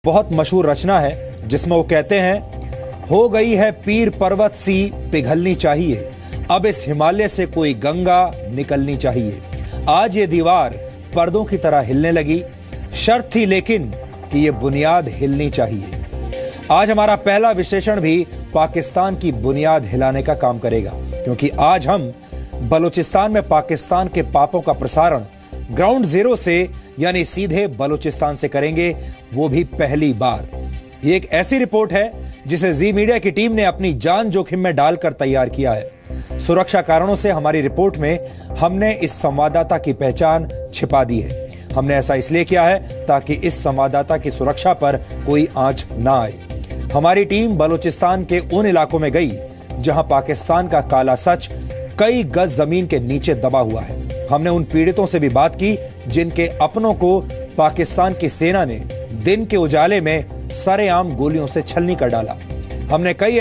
बहुत मशहूर रचना है जिसमें वो कहते हैं, हो गई है पीर पर्वत सी पिघलनी चाहिए, अब इस हिमालय से कोई गंगा निकलनी चाहिए। आज ये दीवार पर्दों की तरह हिलने लगी, शर्त थी लेकिन कि ये बुनियाद हिलनी चाहिए। आज हमारा पहला विश्लेषण भी पाकिस्तान की बुनियाद हिलाने का काम करेगा, क्योंकि आज हम बलूचिस्तान में पाकिस्तान के पापों का प्रसारण ग्राउंड जीरो से यानी सीधे बलूचिस्तान से करेंगे, वो भी पहली बार। ये एक ऐसी रिपोर्ट है जिसे जी मीडिया की टीम ने अपनी जान जोखिम में डालकर तैयार किया है। सुरक्षा कारणों से हमारी रिपोर्ट में हमने इस संवाददाता की पहचान छिपा दी है। हमने ऐसा इसलिए किया है ताकि इस संवाददाता की सुरक्षा पर कोई आंच ना आए। हमारी टीम बलूचिस्तान के उन इलाकों में गई जहां पाकिस्तान का काला सच कई गज जमीन के नीचे दबा हुआ है। हमने उन पीड़ितों से भी बात की जिनके अपनों को पाकिस्तान की सेना ने दिन के उजाले में सरेआम गोलियों से छलनी कर डाला। हमें कई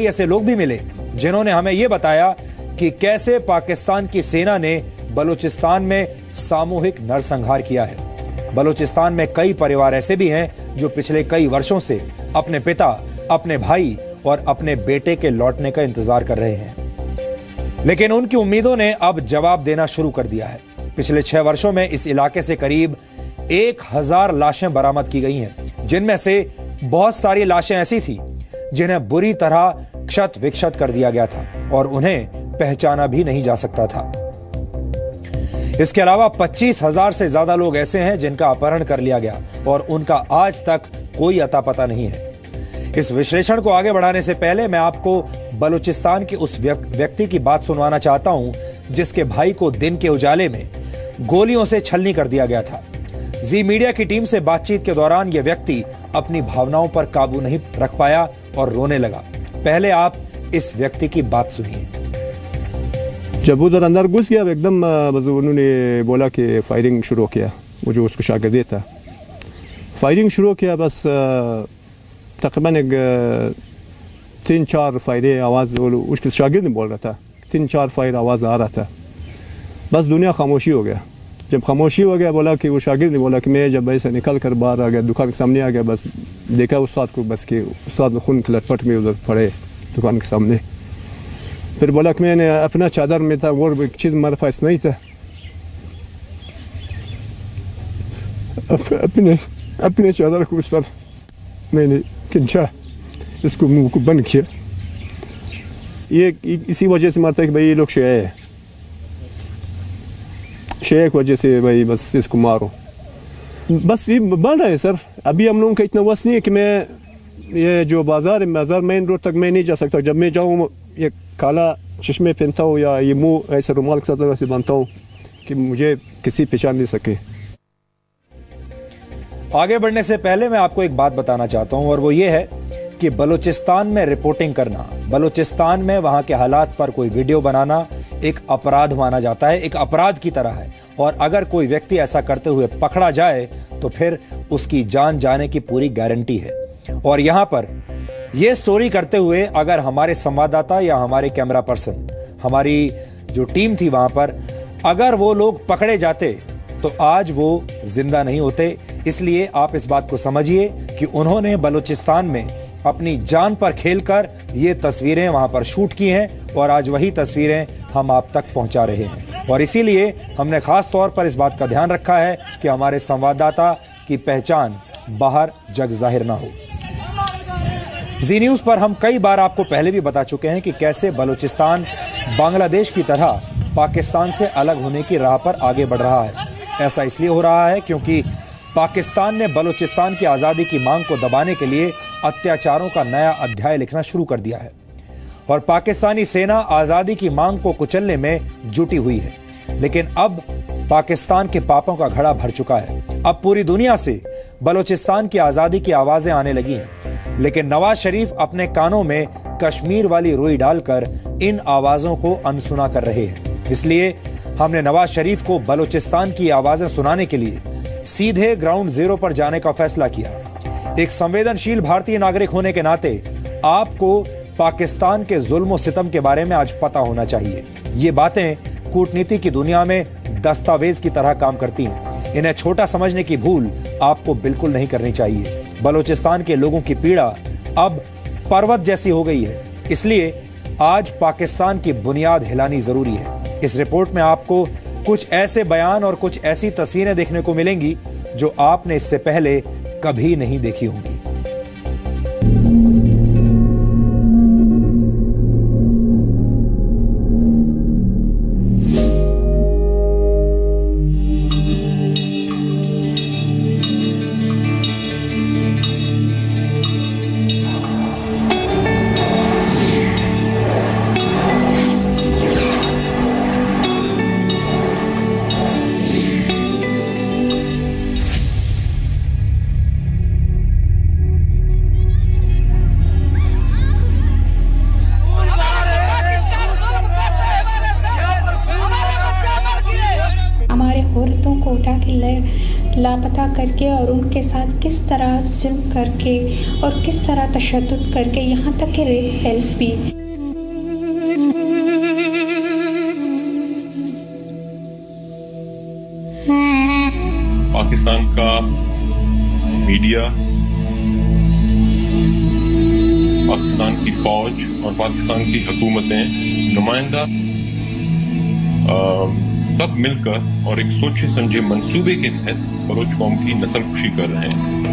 ऐसे लोग भी मिले जिन्होंने हमें यह बताया कि कैसे पाकिस्तान की सेना ने बलूचिस्तान में सामूहिक नरसंहार किया है। बलूचिस्तान में कई परिवार ऐसे भी हैं जो पिछले कई वर्षों से अपने पिता, अपने भाई और अपने बेटे के लौटने का इंतजार कर रहे हैं, लेकिन उनकी उम्मीदों ने अब जवाब देना शुरू कर दिया है। पिछले 6 वर्षों में इस इलाके से करीब 1000 लाशें बरामद की गई हैं, जिनमें से बहुत सारी लाशें ऐसी थी जिन्हें बुरी तरह क्षत विक्षत कर दिया गया था और उन्हें पहचाना भी नहीं जा सकता था। इसके अलावा 25,000 से ज्यादा लोग ऐसे हैं जिनका अपहरण कर लिया गया और उनका आज तक कोई अता पता नहीं है। इस विश्लेषण को आगे बढ़ाने से पहले मैं आपको बलूचिस्तान के उस व्यक्ति की बात सुनवाना चाहता हूं जिसके भाई को दिन के उजाले में गोलियों से छलनी कर दिया गया था। जी मीडिया की टीम से बातचीत के दौरान यह व्यक्ति अपनी भावनाओं पर काबू नहीं रख पाया और रोने लगा। पहले आप इस व्यक्ति की बात सुनिए। जब उधर अंदर घुस गया एकदम बस उन्होंने बोला कि फायरिंग शुरू किया। वो जो उसको शागिर्द था, फायरिंग शुरू किया। बस तकरीबन 3-4 फायरें आवाज़ उसके शागिर्द ने बोल रहा था, 3-4 फायर आवाज़ आ रहा था। बस दुनिया खामोशी हो गया। जब खामोशी हो गया, बोला कि वो शागिर्द ने बोला कि मैं जब ऐसे निकल कर बाहर आ गया, दुकान के सामने आ गया, बस देखा उस्ताद को, बस कि उस्ताद खून के लटपट में उधर पड़े दुकान के सामने। फिर बोला कि मैंने अपना चादर में था, और एक चीज़ हमारे पास नहीं था, अपने चादर को उस पर मैंने खींचा, इसको मुंह को बंद किया। ये इसी वजह से मारता है कि भाई ये लोग शिया है, शिया की वजह से भाई बस इसको मारो। बस ये बन रहा है सर। अभी हम लोगों का इतना वस नहीं है कि मैं ये जो बाजार मेन रोड तक मैं नहीं जा सकता। जब मैं जाऊँ ये काला चश्मे पहनता हूँ या ये मुंह ऐसे रुमाल के साथ ऐसे बांधता हूँ कि मुझे किसी पहचान नहीं सके। आगे बढ़ने से पहले मैं आपको एक बात बताना चाहता हूं और वो ये है कि बलूचिस्तान में रिपोर्टिंग करना, बलूचिस्तान में वहां के हालात पर कोई वीडियो बनाना एक अपराध माना जाता है, एक अपराध की तरह है। और अगर कोई व्यक्ति ऐसा करते हुए पकड़ा जाए तो फिर उसकी जान जाने की पूरी गारंटी है। और यहां पर यह स्टोरी करते हुए अगर हमारे संवाददाता या हमारे कैमरा पर्सन, हमारी जो टीम थी वहां पर, अगर वो लोग पकड़े जाते तो आज वो जिंदा नहीं होते। इसलिए आप इस बात को समझिए कि उन्होंने बलूचिस्तान में अपनी जान पर खेलकर ये तस्वीरें वहां पर शूट की हैं और आज वही तस्वीरें हम आप तक पहुंचा रहे हैं। और इसीलिए हमने खास तौर पर इस बात का ध्यान रखा है कि हमारे संवाददाता की पहचान बाहर जग जाहिर ना हो। जी न्यूज पर हम कई बार आपको पहले भी बता चुके हैं कि कैसे बलूचिस्तान बांग्लादेश की तरह पाकिस्तान से अलग होने की राह पर आगे बढ़ रहा है। ऐसा इसलिए हो रहा है क्योंकि पाकिस्तान ने बलूचिस्तान की आज़ादी की मांग को दबाने के लिए अत्याचारों का नया अध्याय लिखना शुरू कर दिया है और पाकिस्तानी सेना आज़ादी की मांग को कुचलने में जुटी हुई है। लेकिन अब पाकिस्तान के पापों का घड़ा भर चुका है। अब पूरी दुनिया से बलूचिस्तान की आज़ादी की आवाज़ें आने लगी हैं, लेकिन नवाज शरीफ अपने कानों में कश्मीर वाली रुई डालकर इन आवाज़ों को अनसुना कर रहे हैं। इसलिए हमने नवाज शरीफ को बलूचिस्तान की आवाज़ें सुनाने के लिए सीधे ग्राउंड जीरो पर जाने का फैसला किया। एक संवेदनशील भारतीय नागरिक होने के नाते आपको पाकिस्तान के जुल्म सितम के बारे में आज पता होना चाहिए। ये बातें कूटनीति की दुनिया में दस्तावेज की तरह काम करती हैं। इन्हें छोटा समझने की भूल आपको बिल्कुल नहीं करनी चाहिए। बलूचिस्तान के लोगों की पीड़ा अब पर्वत जैसी हो गई है। इसलिए आज पाकिस्तान की बुनियाद हिलानी जरूरी है। इस रिपोर्ट में आपको कुछ ऐसे बयान और कुछ ऐसी तस्वीरें देखने को मिलेंगी जो आपने इससे पहले कभी नहीं देखी होंगी। औरतों को उठा के लापता करके और उनके साथ किस तरह जुल्म करके और किस तरह तशद्दुद करके, यहाँ तक कि रेप सेल्स भी। पाकिस्तान का मीडिया, पाकिस्तान की फौज और पाकिस्तान की हुकूमतें, नुमाइंदा सब मिलकर और एक सोचे समझे मंसूबे के तहत बलोच कौम की नस्लकुशी कर रहे हैं।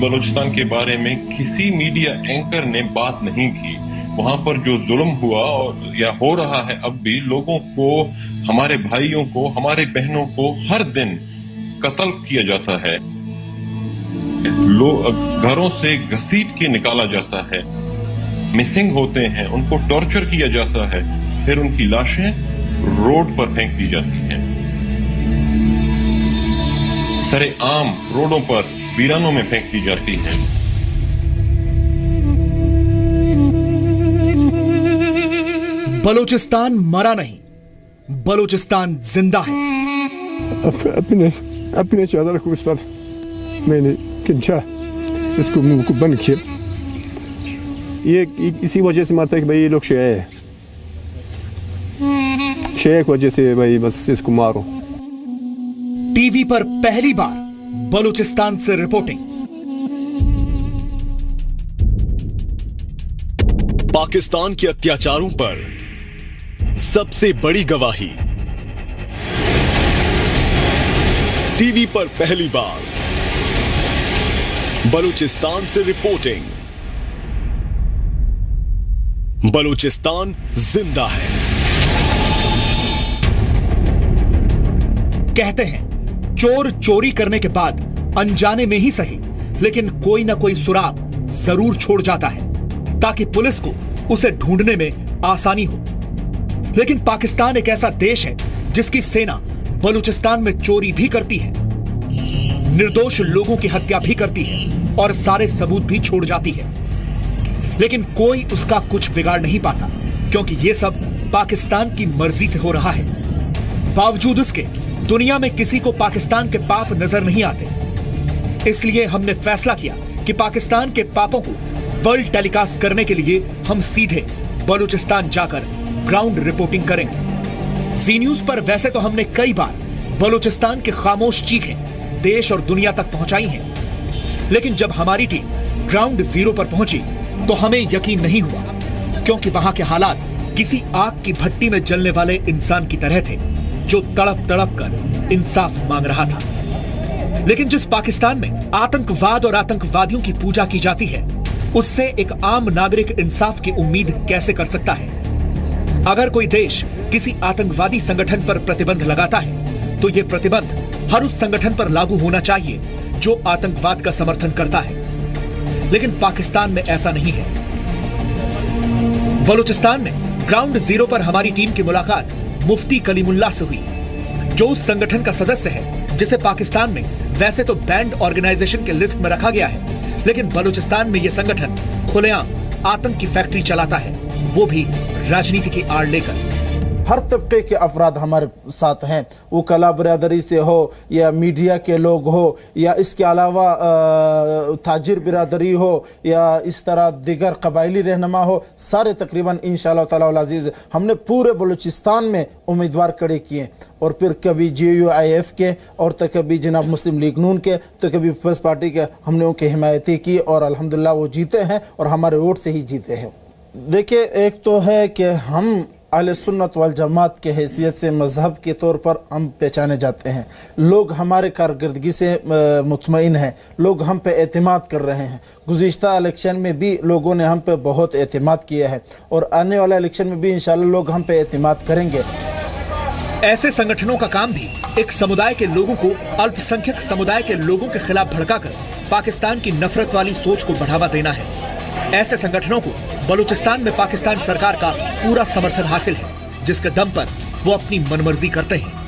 बलोचिस्तान के बारे में किसी मीडिया एंकर ने बात नहीं की। वहां पर जो जुल्म हुआ और या हो रहा है अब भी, लोगों को, हमारे भाइयों को, हमारे बहनों को हर दिन कत्ल किया जाता है, लोग घरों से घसीट के निकाला जाता है, मिसिंग होते हैं, उनको टॉर्चर किया जाता है, फिर उनकी लाशें रोड पर फेंक दी जाती हैं। सरेआम रोडों पर वीरानों में फेंक दी जाती हैं। बलूचिस्तान मरा नहीं, बलूचिस्तान जिंदा है। अपने चादर को इस पर मैंने खींचा, इसको मुंह को बंद किया। ये इसी वजह से मारता है कि भाई ये लोग शिया है, शिया की वजह से भाई बस इसको मारो। टीवी पर पहली बार बलूचिस्तान से रिपोर्टिंग। पाकिस्तान के अत्याचारों पर सबसे बड़ी गवाही। टीवी पर पहली बार बलूचिस्तान से रिपोर्टिंग। बलूचिस्तान जिंदा है। कहते हैं चोर चोरी करने के बाद अनजाने में ही सही, लेकिन कोई ना कोई सुराग जरूर छोड़ जाता है ताकि पुलिस को उसे ढूंढने में आसानी हो। लेकिन पाकिस्तान एक ऐसा देश है जिसकी सेना बलूचिस्तान में चोरी भी करती है, निर्दोष लोगों की हत्या भी करती है और सारे सबूत भी छोड़ जाती है, लेकिन कोई उसका कुछ बिगाड़ नहीं पाता क्योंकि यह सब पाकिस्तान की मर्जी से हो रहा है। बावजूद इसके दुनिया में किसी को पाकिस्तान के पाप नजर नहीं आते। इसलिए हमने फैसला किया कि पाकिस्तान के पापों को वर्ल्ड टेलीकास्ट करने के लिए हम सीधे बलूचिस्तान जाकर ग्राउंड रिपोर्टिंग करेंगे। जी न्यूज पर वैसे तो हमने कई बार बलूचिस्तान के खामोश चीखें देश और दुनिया तक पहुंचाई हैं, लेकिन जब हमारी टीम ग्राउंड जीरो पर पहुंची तो हमें यकीन नहीं हुआ, क्योंकि वहां के हालात किसी आग की भट्टी में जलने वाले इंसान की तरह थे जो तड़प तड़प कर इंसाफ मांग रहा था। लेकिन जिस पाकिस्तान में आतंकवाद और आतंकवादियों की पूजा की जाती है, उससे एक आम नागरिक इंसाफ की उम्मीद कैसे कर सकता है? अगर कोई देश किसी आतंकवादी संगठन पर प्रतिबंध लगाता है तो यह प्रतिबंध हर उस संगठन पर लागू होना चाहिए जो आतंकवाद का समर्थन करता है। लेकिन पाकिस्तान में ऐसा नहीं है। बलूचिस्तान में ग्राउंड जीरो पर हमारी टीम की मुलाकात मुफ्ती कलीमुल्लाह से हुई, जो उस संगठन का सदस्य है जिसे पाकिस्तान में वैसे तो बैंड ऑर्गेनाइजेशन के लिस्ट में रखा गया है, लेकिन बलूचिस्तान में यह संगठन खुलेआम आतंक की फैक्ट्री चलाता है, वो भी राजनीति की आड़ लेकर। हर तबके के अफराद हमारे साथ हैं, वो कला बिरादरी से हो या मीडिया के लोग हो या इसके अलावा ताजिर बिरादरी हो या इस तरह दिगर कबायली रहनुमा हो, सारे तकरीबन इंशाअल्लाह ताला अल अज़ीज़ हमने पूरे बलूचिस्तान में उम्मीदवार खड़े किए। और फिर कभी JUIF के और तो कभी जनाब मुस्लिम लीग नून के तो कभी पीपल्स पार्टी के, हमने उनकी हिमायती की और अल्हम्दुलिल्लाह वो जीते हैं और हमारे वोट से ही जीते हैं। देखिए, एक तो है कि हम अहले सुन्नत वल जमात के हैसियत से मज़हब के तौर पर हम पहचाने जाते हैं, लोग हमारे कारकर्दगी से मुतमईन हैं, लोग हम पे एतमाद कर रहे हैं। गुज़िश्ता इलेक्शन में भी लोगों ने हम पे बहुत एतमाद किया है और आने वाला इलेक्शन में भी इंशाअल्लाह लोग हम पे एतमाद करेंगे। ऐसे संगठनों का काम भी एक समुदाय के लोगों को अल्पसंख्यक समुदाय के लोगों के खिलाफ भड़काकर पाकिस्तान की नफरत वाली सोच को बढ़ावा देना है। ऐसे संगठनों को बलूचिस्तान में पाकिस्तान सरकार का पूरा समर्थन हासिल है, जिसके दम पर वो अपनी मनमर्जी करते हैं।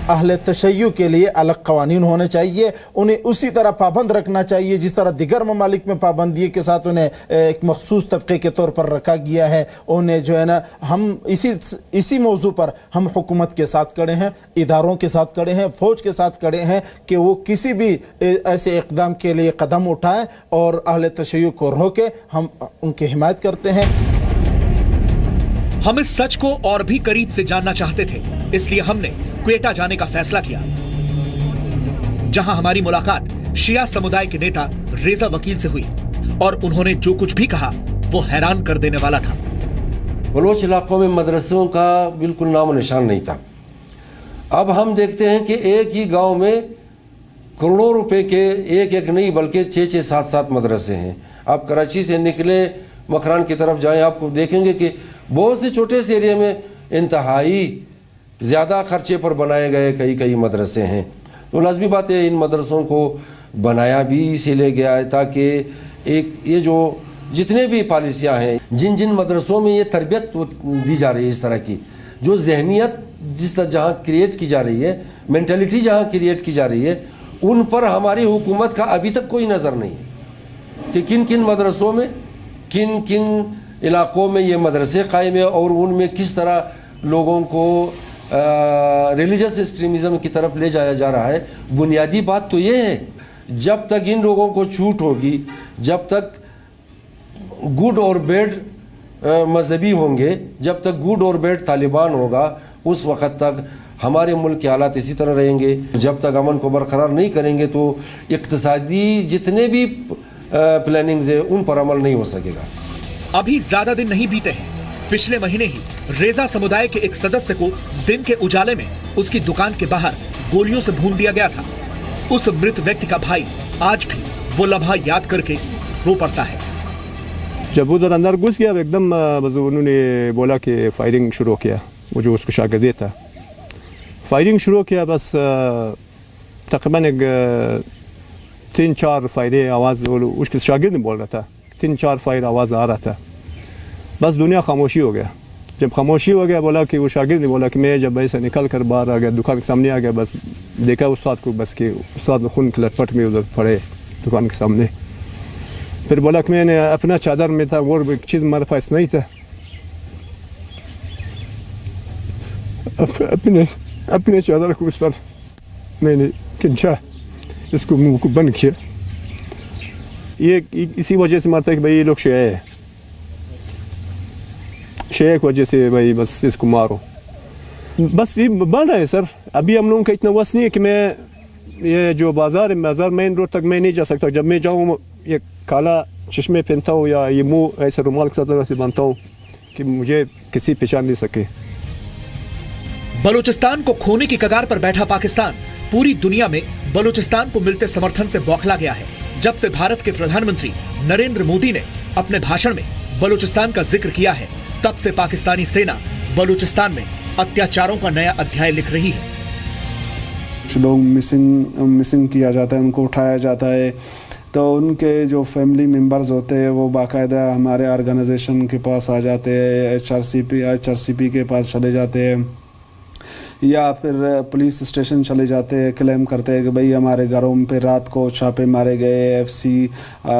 अहले तशय्युअ के लिए अलग कवानीन होने चाहिए, उन्हें उसी तरह पाबंद रखना चाहिए जिस तरह दिगर ममालिक में पाबंदी के साथ उन्हें एक मखसूस तबके के तौर पर रखा गया है। उन्हें जो है ना, हम इसी मौजू पर हम हुकूमत के साथ खड़े हैं, इदारों के साथ खड़े हैं, फौज के साथ खड़े हैं कि वो किसी भी ऐसे इक़दाम के लिए कदम उठाएं और अहले तशय्युअ को रोके, हम उनकी हिमायत करते हैं। हम इस सच को और भी करीब से जानना चाहते थे, इसलिए हमने क्वेटा जाने का फैसला किया, जहां हमारी मुलाकात शिया समुदाय के नेता रेजा वकील से हुई और उन्होंने जो कुछ भी कहा वो हैरान कर देने वाला था। बलोच इलाकों में मदरसों का बिल्कुल नामो निशान नहीं था। अब हम देखते हैं कि एक ही गांव में करोड़ों रुपए के एक नहीं बल्कि 6-6, 7-7 मदरसे हैं। आप कराची से निकले मकरान की तरफ जाएं, आपको देखेंगे कि बहुत से छोटे से एरिया में इंतहाई ज़्यादा खर्चे पर बनाए गए कई मदरसे हैं। तो लाजमी बात है, इन मदरसों को बनाया भी इसीलिए गया है ताकि एक ये जो जितने भी पॉलिसियाँ हैं, जिन मदरसों में ये तरबियत दी जा रही है, इस तरह की जो जहनीत जिस तरह जहाँ क्रिएट की जा रही है, मेंटलिटी जहाँ क्रिएट की जा रही है, उन पर हमारी हुकूमत का अभी तक कोई नज़र नहीं है कि किन किन मदरसों में किन किन इलाकों में ये मदरसे कायम है और उनमें किस तरह लोगों को रिलीजियस एक्सट्रीमिज़म की तरफ ले जाया जा रहा है। बुनियादी बात तो ये है, जब तक इन लोगों को छूट होगी, जब तक गुड और बैड मजहबी होंगे, जब तक गुड और बैड तालिबान होगा, उस वक़्त तक हमारे मुल्क के हालात इसी तरह रहेंगे। जब तक अमन को बरकरार नहीं करेंगे तो इक़्तिसादी जितने भी प्लानिंग्स है उन पर अमल नहीं हो सकेगा। अभी ज्यादा दिन नहीं बीते हैं, पिछले महीने ही रेजा समुदाय के एक सदस्य को दिन के उजाले में उसकी दुकान के बाहर गोलियों से भून दिया गया था। उस मृत व्यक्ति का भाई आज भी वो लम्हा याद करके रो पड़ता है। जब उधर अंदर घुस गया एकदम बस उन्होंने बोला कि फायरिंग शुरू किया, वो जो उसको शागिर्द था, फायरिंग शुरू किया। बस तकरीबन एक 3-4 फायरे आवाज़ उसके शागिर्द ने बोल रहा था, 3-4 फायर आवाज़ आ रहा था। बस दुनिया खामोशी हो गया। जब खामोशी हो गया, बोला कि वो शागिर्द ने बोला कि मैं जब ऐसे निकल कर बाहर आ गया, दुकान के सामने आ गया, बस देखा उस्ताद को, बस कि उस्ताद खून की लटपट में उधर पड़े दुकान के सामने। फिर बोला कि मैंने अपना चादर में था, वो एक चीज़ मेरे पास नहीं था, अपने चादर को उस पर मैंने खिंचा, इसको मुंह को बंद किया। ये इसी वजह से मारता है कि भाई ये लोग शिया है, शिया की वजह से भाई बस इसको मारो। बस ये बन रहा है सर। अभी हम लोगों का इतना वस नहीं है कि मैं ये जो बाज़ार मेन रोड तक मैं नहीं जा सकता। जब मैं जाऊँ ये काला चश्मे पहनता हूँ या ये मुंह ऐसे रुमाल के साथ से बांधता हूँ कि मुझे किसी पहचान नहीं सके। बलूचिस्तान को खोने की कगार पर बैठा पाकिस्तान पूरी दुनिया में बलूचिस्तान को मिलते समर्थन से बौखला गया है। जब से भारत के प्रधानमंत्री नरेंद्र मोदी ने अपने भाषण में बलूचिस्तान का जिक्र किया है, तब से पाकिस्तानी सेना बलूचिस्तान में अत्याचारों का नया अध्याय लिख रही है। कुछ लोग मिसिंग किया जाता है, उनको उठाया जाता है, तो उनके जो फैमिली मेंबर्स होते हैं वो बाकायदा हमारे ऑर्गेनाइजेशन के पास आ जाते हैं, HRCP के पास चले जाते हैं या फिर पुलिस स्टेशन चले जाते हैं, क्लेम करते हैं कि भाई हमारे घरों पे रात को छापे मारे गए, FC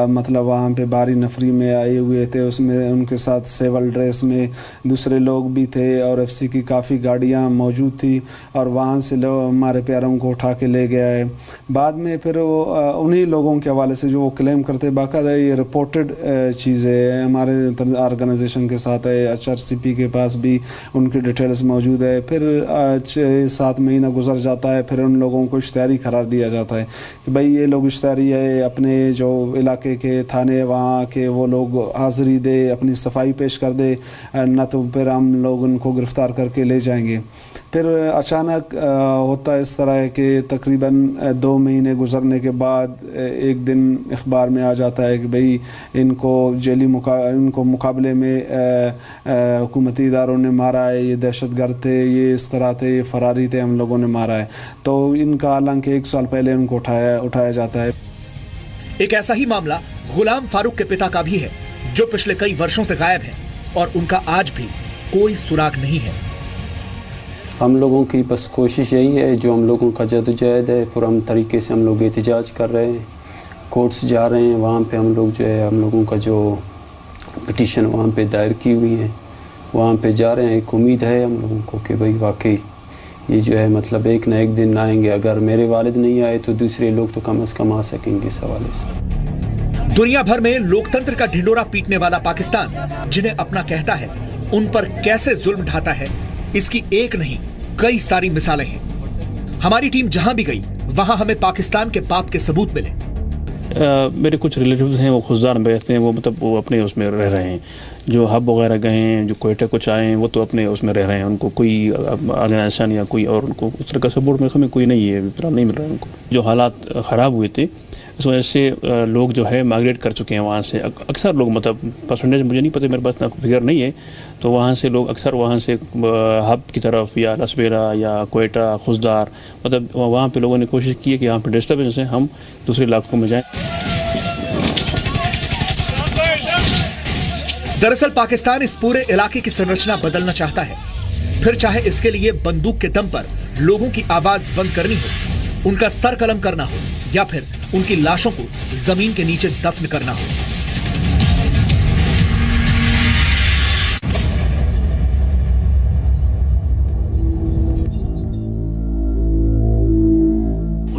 मतलब वहाँ पे बारी नफरी में आए हुए थे, उसमें उनके साथ सिविल ड्रेस में दूसरे लोग भी थे और FC की काफ़ी गाड़ियाँ मौजूद थी और वहाँ से लोग हमारे प्यारों को उठा के ले गए। बाद में फिर वो उन्हीं लोगों के हवाले से जो वो क्लेम करते, बाकायदा ये रिपोर्टेड चीज़ें हमारे ऑर्गेनाइजेशन के साथ है, HRCP के पास भी उनकी डिटेल्स मौजूद है। फिर 6-7 महीना गुजर जाता है, फिर उन लोगों को इश्तिहारी करार दिया जाता है कि भाई ये लोग इश्तिहारी है, अपने जो इलाके के थाने वहाँ के वो लोग हाज़िरी दे, अपनी सफाई पेश कर दे, न तो फिर हम लोग उनको गिरफ़्तार करके ले जाएंगे। फिर अचानक होता इस तरह है कि तकरीबन 2 महीने गुजरने के बाद एक दिन अखबार में आ जाता है कि भाई इनको इनको मुकाबले में हुकूमती इदारों ने मारा है, ये दहशतगर्द थे, ये इस तरह थे, ये फरारी थे, हम लोगों ने मारा है। तो इनका हालांकि 1 साल पहले उनको उठाया जाता है। एक ऐसा ही मामला गुलाम फारूक के पिता का भी है, जो पिछले कई वर्षों से गायब है और उनका आज भी कोई सुराग नहीं है। हम लोगों की बस कोशिश यही है, जो हम लोगों का जदोजहद है, पुरअमन तरीके से हम लोग एहतजाज कर रहे हैं, कोर्ट्स जा रहे हैं, वहाँ पे हम लोग जो है हम लोगों का जो पिटीशन वहाँ पे दायर की हुई है वहाँ पे जा रहे हैं। एक उम्मीद है हम लोगों को कि भाई वाकई ये जो है मतलब एक ना एक दिन आएंगे, अगर मेरे वालिद नहीं आए तो दूसरे लोग तो कम से कम आ सकेंगे इस हवाले से। दुनिया भर में लोकतंत्र का ढिंडोरा पीटने वाला पाकिस्तान जिन्हें अपना कहता है, उन पर कैसे जुल्म ढाता है, इसकी एक नहीं कई सारी मिसालें हैं। हमारी टीम जहां भी गई वहां हमें पाकिस्तान के पाप के सबूत मिले। मेरे कुछ रिलेटिव्स हैं वो खुशदार में रहते हैं, वो मतलब वो अपने उसमें रह रहे हैं, जो हब वगैरह गए हैं, जो कोयटा कुछ आए हैं, वो तो अपने उसमें रह रहे हैं, उनको कोई ऑर्गेनाइजेशन या कोई और उनको उस तरह का सपोर्ट में कोई नहीं है, नहीं मिल रहा है उनको। जो हालात ख़राब हुए थे इस वजह से लोग जो है माइग्रेट कर चुके हैं वहाँ से। अक्सर लोग मतलब परसेंटेज मुझे नहीं पता, मेरे पास ना फिगर नहीं है, तो वहाँ से लोग अक्सर वहाँ से हब की तरफ या लसबेरा या कोयटा, खुशदार, मतलब वहाँ पे लोगों ने कोशिश की है कि यहाँ पे डिस्टर्बेंस है, हम दूसरे इलाकों में जाएं। दरअसल पाकिस्तान इस पूरे इलाके की संरचना बदलना चाहता है, फिर चाहे इसके लिए बंदूक के दम पर लोगों की आवाज बंद करनी हो, उनका सर कलम करना हो या फिर उनकी लाशों को जमीन के नीचे दफन करना हो।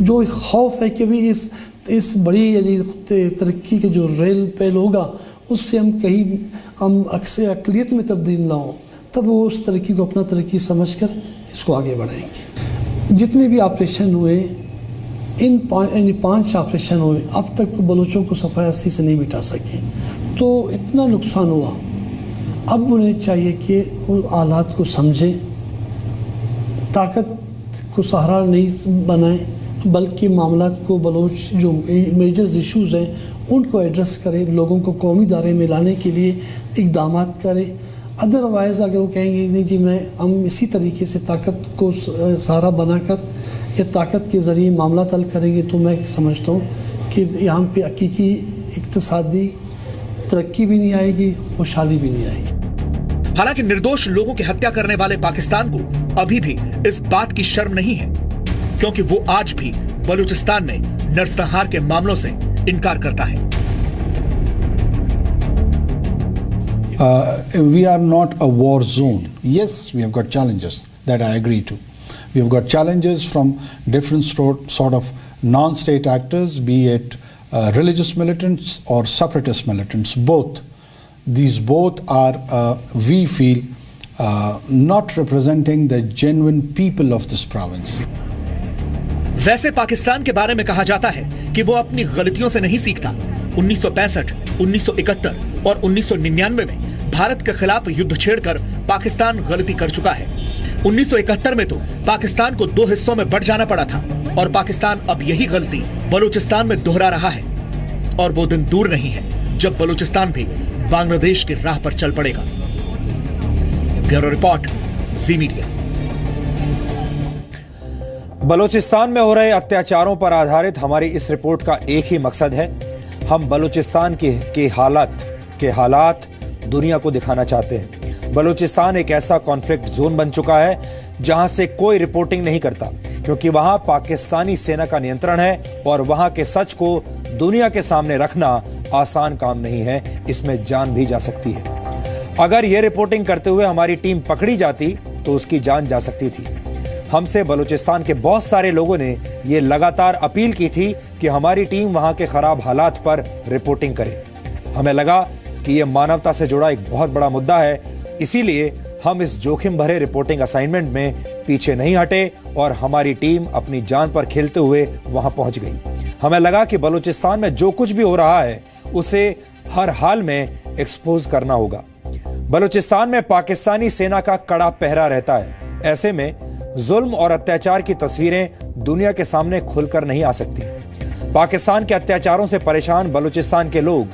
जो खौफ है कि भी इस बड़ी यानी तरक्की के जो रेल पेल होगा उससे हम अक्सर अक़लियत में तब्दील ना हो, तब वो उस तरक्की को अपना तरक्की समझकर इसको आगे बढ़ाएंगे। जितने भी ऑपरेशन हुए, इन 5 ऑपरेशन हुए, अब तक बलोचों को सफ़ाई से नहीं मिटा सके, तो इतना नुकसान हुआ। अब उन्हें चाहिए कि वो हालात को समझें, ताकत को सहारा नहीं बनाएं, बल्कि मामलात को बलोच जो मेजर इशूज़ हैं उनको एड्रेस करें, लोगों को कौमी दायरे में लाने के लिए इक़दाम करें। अदरवाइज़ अगर वो कहेंगे नहीं जी हम इसी तरीके से ताकत को सहारा बनाकर या ताकत के ज़रिए मामला हल करेंगे, तो मैं समझता हूँ कि यहाँ पे हकीकी इक़्तिसादी तरक्की भी नहीं आएगी, खुशहाली भी नहीं आएगी। हालांकि निर्दोष लोगों की हत्या करने वाले पाकिस्तान को अभी भी इस बात की शर्म नहीं है, क्योंकि वो आज भी बलूचिस्तान में नरसंहार के मामलों से इनकार करता है। We are not a war zone. Yes, we have got challenges that I agree to. We have got challenges from different sort of non-state actors, be it religious militants or separatist militants. Both. These both are, we feel, not representing the genuine people of this province. वैसे पाकिस्तान के बारे में कहा जाता है कि वो अपनी गलतियों से नहीं सीखता। 1965, 1971 और 1999 में भारत के खिलाफ युद्ध छेड़कर पाकिस्तान गलती कर चुका है। 1971 में तो पाकिस्तान को 2 हिस्सों में बंट जाना पड़ा था और पाकिस्तान अब यही गलती बलूचिस्तान में दोहरा रहा है। और वो दिन दूर नहीं है जब बलूचिस्तान भी बांग्लादेश की राह पर चल पड़ेगा। ब्यूरो रिपोर्ट, जी मीडिया। बलूचिस्तान में हो रहे अत्याचारों पर आधारित हमारी इस रिपोर्ट का एक ही मकसद है, हम बलूचिस्तान के हालात दुनिया को दिखाना चाहते हैं। बलूचिस्तान एक ऐसा कॉन्फ्लिक्ट जोन बन चुका है जहां से कोई रिपोर्टिंग नहीं करता, क्योंकि वहां पाकिस्तानी सेना का नियंत्रण है और वहां के सच को दुनिया के सामने रखना आसान काम नहीं है, इसमें जान भी जा सकती है। अगर यह रिपोर्टिंग करते हुए हमारी टीम पकड़ी जाती तो उसकी जान जा सकती थी। हमसे बलूचिस्तान के बहुत सारे लोगों ने यह लगातार अपील की थी कि हमारी टीम वहां के खराब हालात पर रिपोर्टिंग करे। हमें लगा कि यह मानवता से जुड़ा एक बहुत बड़ा मुद्दा है, इसीलिए हम इस जोखिम भरे रिपोर्टिंग असाइनमेंट में पीछे नहीं हटे और हमारी टीम अपनी जान पर खेलते हुए वहां पहुंच गई। हमें लगा कि बलूचिस्तान में जो कुछ भी हो रहा है उसे हर हाल में एक्सपोज करना होगा। बलूचिस्तान में पाकिस्तानी सेना का कड़ा पहरा रहता है। ऐसे में जुल्म और अत्याचार की तस्वीरें दुनिया के सामने खुलकर नहीं आ सकती। पाकिस्तान के अत्याचारों से परेशान बलूचिस्तान के लोग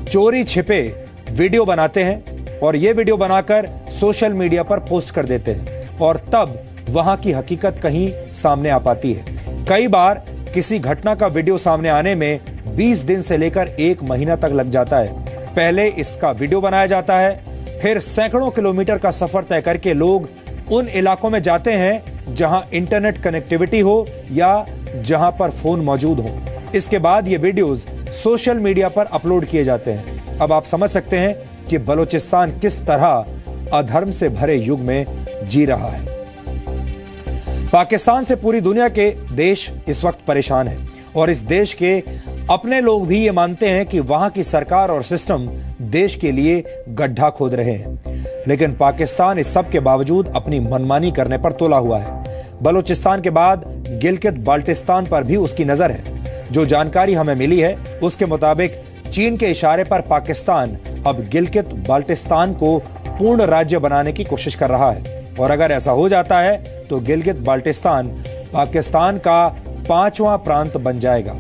चोरी छिपे वीडियो बनाते हैं और ये वीडियो बनाकर सोशल मीडिया पर पोस्ट कर देते हैं और तब वहां की हकीकत कहीं सामने आ पाती है। कई बार किसी घटना का वीडियो सामने आने में 20 दिन से लेकर 1 महीना तक लग जाता है। पहले इसका वीडियो बनाया जाता है, फिर सैकड़ों किलोमीटर का सफर तय करके लोग उन इलाकों में जाते हैं जहां इंटरनेट कनेक्टिविटी हो या जहां पर फोन मौजूद हो। इसके बाद ये वीडियोस सोशल मीडिया पर अपलोड किए जाते हैं। अब आप समझ सकते हैं कि बलूचिस्तान किस तरह अधर्म से भरे युग में जी रहा है। पाकिस्तान से पूरी दुनिया के देश इस वक्त परेशान हैं और इस देश के अपने लोग भी ये मानते हैं कि वहां की सरकार और सिस्टम देश के लिए गड्ढा खोद रहे हैं। लेकिन पाकिस्तान इस सब के बावजूद अपनी मनमानी करने पर तुला हुआ है। बलूचिस्तान के बाद गिलगित बाल्टिस्तान पर भी उसकी नजर है। जो जानकारी हमें मिली है उसके मुताबिक चीन के इशारे पर पाकिस्तान अब गिलगित बाल्टिस्तान को पूर्ण राज्य बनाने की कोशिश कर रहा है और अगर ऐसा हो जाता है तो गिलगित बाल्टिस्तान पाकिस्तान का 5वां प्रांत बन जाएगा।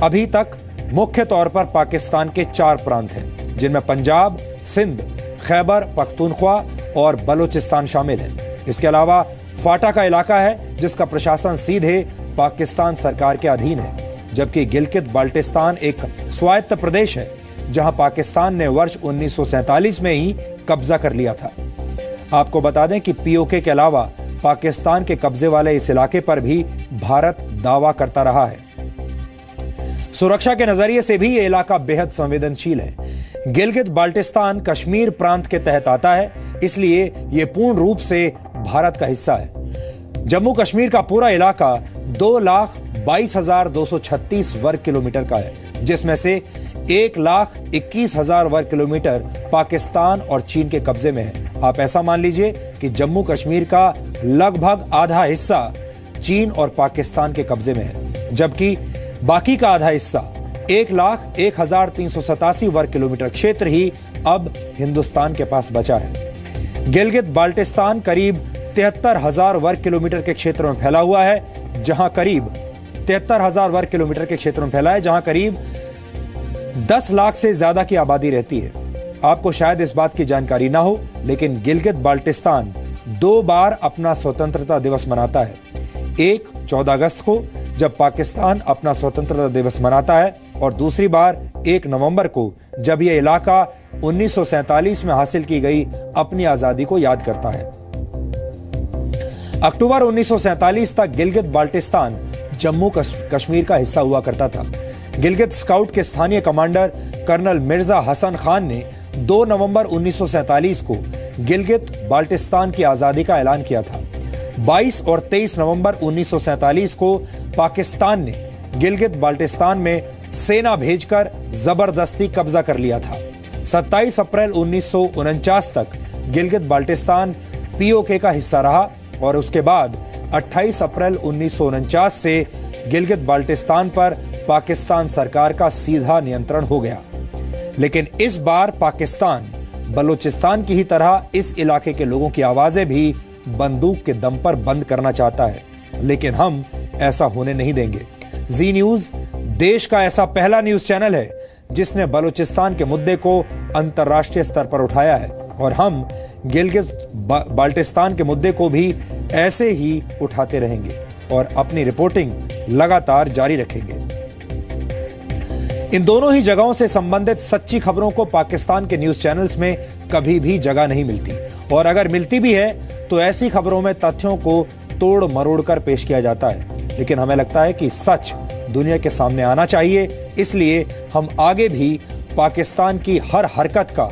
अभी तक मुख्य तौर पर पाकिस्तान के 4 प्रांत हैं, जिनमें पंजाब, सिंध, खैबर पख्तूनख्वा और बलूचिस्तान शामिल हैं। इसके अलावा फाटा का इलाका है जिसका प्रशासन सीधे पाकिस्तान सरकार के अधीन है, जबकि गिलगित बाल्टिस्तान एक स्वायत्त प्रदेश है जहां पाकिस्तान ने वर्ष 1947 में ही कब्जा कर लिया था। आपको बता दें कि पीओके के अलावा पाकिस्तान के कब्जे वाले इस इलाके पर भी भारत दावा करता रहा है। सुरक्षा के नजरिए से भी यह इलाका बेहद संवेदनशील है। गिलगित बाल्टिस्तान कश्मीर प्रांत के तहत आता है, इसलिए यह पूर्ण रूप से भारत का हिस्सा है। जम्मू कश्मीर का पूरा इलाका 2,22,236 वर्ग किलोमीटर का है, जिसमें से 1,21,000 वर्ग किलोमीटर पाकिस्तान और चीन के कब्जे में है। आप ऐसा मान लीजिए कि जम्मू कश्मीर का लगभग आधा हिस्सा चीन और पाकिस्तान के कब्जे में है, जबकि बाकी का आधा हिस्सा 1,01,387 वर्ग किलोमीटर क्षेत्र ही अब हिंदुस्तान के पास बचा है। गिलगित बाल्टिस्तान करीब 73,000 वर्ग किलोमीटर के क्षेत्र में फैला हुआ है, जहां करीब 73,000 वर्ग किलोमीटर के क्षेत्र में फैला है, जहां करीब 10 लाख से ज्यादा की आबादी रहती है। आपको शायद इस बात की जानकारी ना हो, लेकिन गिलगित बाल्टिस्तान 2 बार अपना स्वतंत्रता दिवस मनाता है। एक 14 अगस्त को जब पाकिस्तान अपना स्वतंत्रता दिवस मनाता है और दूसरी बार 1 नवंबर को जब यह इलाका 1947 में हासिल की गई अपनी आजादी को याद करता है। अक्टूबर 1947 तक गिलगित बाल्टिस्तान जम्मू कश्मीर का हिस्सा हुआ करता था। गिलगित स्काउट के स्थानीय कमांडर कर्नल मिर्जा हसन खान ने 2 नवंबर 1947 को गिलगित बाल्टिस्तान की आजादी का ऐलान किया था। 22 और 23 नवंबर 1947 को पाकिस्तान ने गिलगित बाल्टिस्तान में सेना भेजकर जबरदस्ती कब्जा कर लिया था। 27 अप्रैल 1949 तक गिलगित बाल्टिस्तान पीओके का हिस्सा रहा और उसके बाद 28 अप्रैल 1949 से गिलगित बाल्टिस्तान पर पाकिस्तान सरकार का सीधा नियंत्रण हो गया। लेकिन इस बार पाकिस्तान बलूचिस्तान की ही तरह इस इलाके के लोगों की आवाजें भी बंदूक के दम पर बंद करना चाहता है, लेकिन हम ऐसा होने नहीं देंगे। जी न्यूज देश का ऐसा पहला न्यूज चैनल है जिसने बलूचिस्तान के मुद्दे को अंतर्राष्ट्रीय स्तर पर उठाया है और हम गिलगित बाल्टिस्तान के मुद्दे को भी ऐसे ही उठाते रहेंगे और अपनी रिपोर्टिंग लगातार जारी रखेंगे। इन दोनों ही जगहों से संबंधित सच्ची खबरों को पाकिस्तान के न्यूज चैनल्स में कभी भी जगह नहीं मिलती, और अगर मिलती भी है तो ऐसी खबरों में तथ्यों को तोड़ मरोड़ कर पेश किया जाता है। लेकिन हमें लगता है कि सच दुनिया के सामने आना चाहिए, इसलिए हम आगे भी पाकिस्तान की हर हरकत का